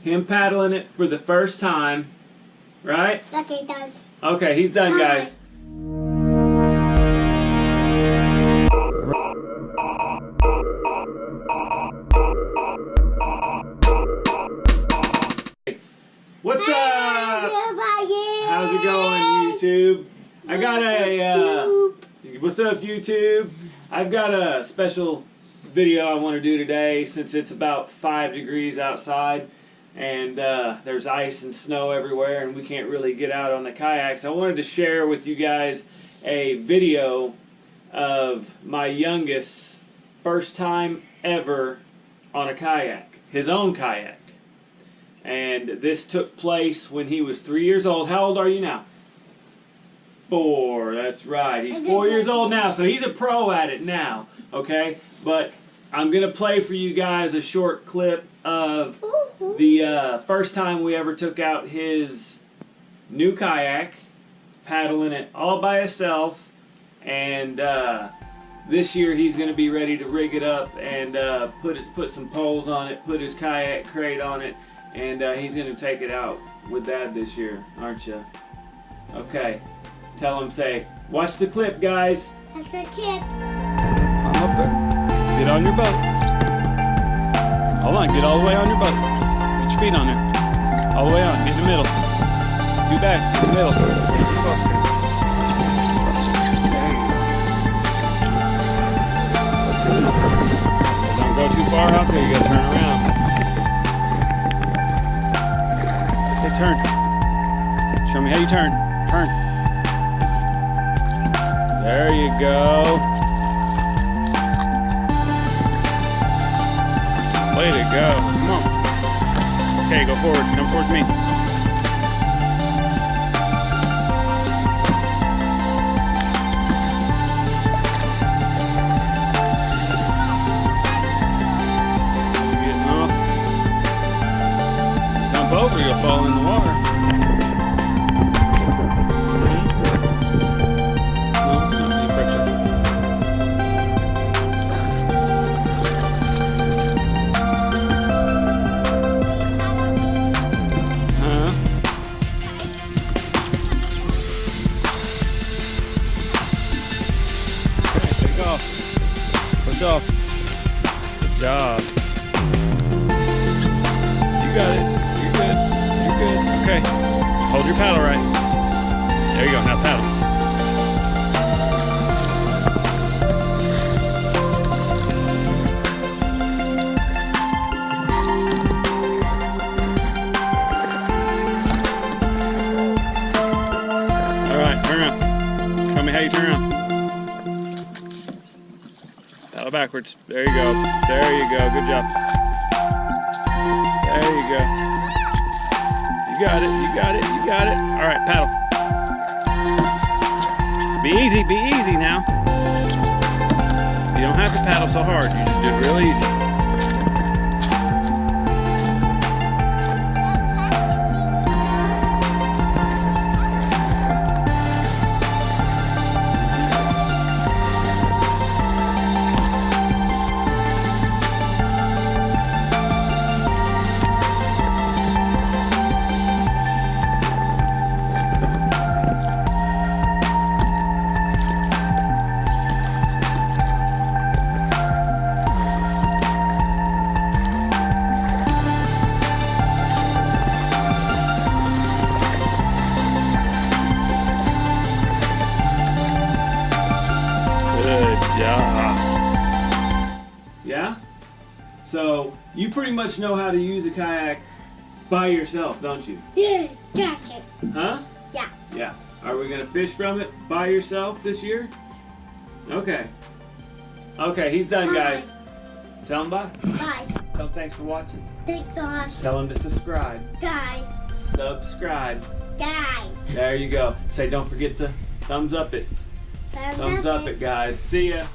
him paddling it for the first time, right? Okay, done. Okay, he's done, guys. What's up? How's it going, YouTube? I got a, what's up, YouTube? I've got a special video I want to do today since it's about 5 degrees outside and there's ice and snow everywhere and we can't really get out on the kayaks. I wanted to share with you guys a video of my youngest's first time ever on a kayak, his own kayak. And this took place when he was 3 years old. How old are you now? 4, that's right. He's 4 years old now, so he's a pro at it now, okay? But I'm going to play for you guys a short clip of the first time we ever took out his new kayak, paddling it all by himself, and this year he's going to be ready to rig it up and put some poles on it, put his kayak crate on it, and he's going to take it out with Dad this year, aren't you? Okay. Tell him, say, watch the clip, guys. That's a kid. Climb up there. Get on your boat. Hold on, get all the way on your boat. Get your feet on there. All the way on. Get in the middle. Do back. In the middle. Don't go too far out there. You gotta turn around. Okay, turn. Show me how you turn. Turn. There you go. Way to go. Come on. Okay, go forward. Come towards me. Getting off. Jump over, you'll fall in the water. Push off. Good job. You got it. You're good. You're good. Okay. Hold your paddle right. There you go. Now paddle. All right. Turn around. Show me how you turn around. Paddle backwards. There you go. There you go. Good job. There you go. You got it. You got it. You got it. All right, paddle. Be easy. Be easy now. You don't have to paddle so hard. You just do it real easy. Yeah? So, you pretty much know how to use a kayak by yourself, don't you? Yeah, catch it. Huh? Yeah. Yeah. Are we going to fish from it by yourself this year? Okay. Okay, he's done, guys. Tell him bye. Bye. Tell him thanks for watching. Thanks, gosh. Tell him to subscribe. Guys. Subscribe. Guys. There you go. Say, don't forget to thumbs up it. Thumbs up it, guys. See ya.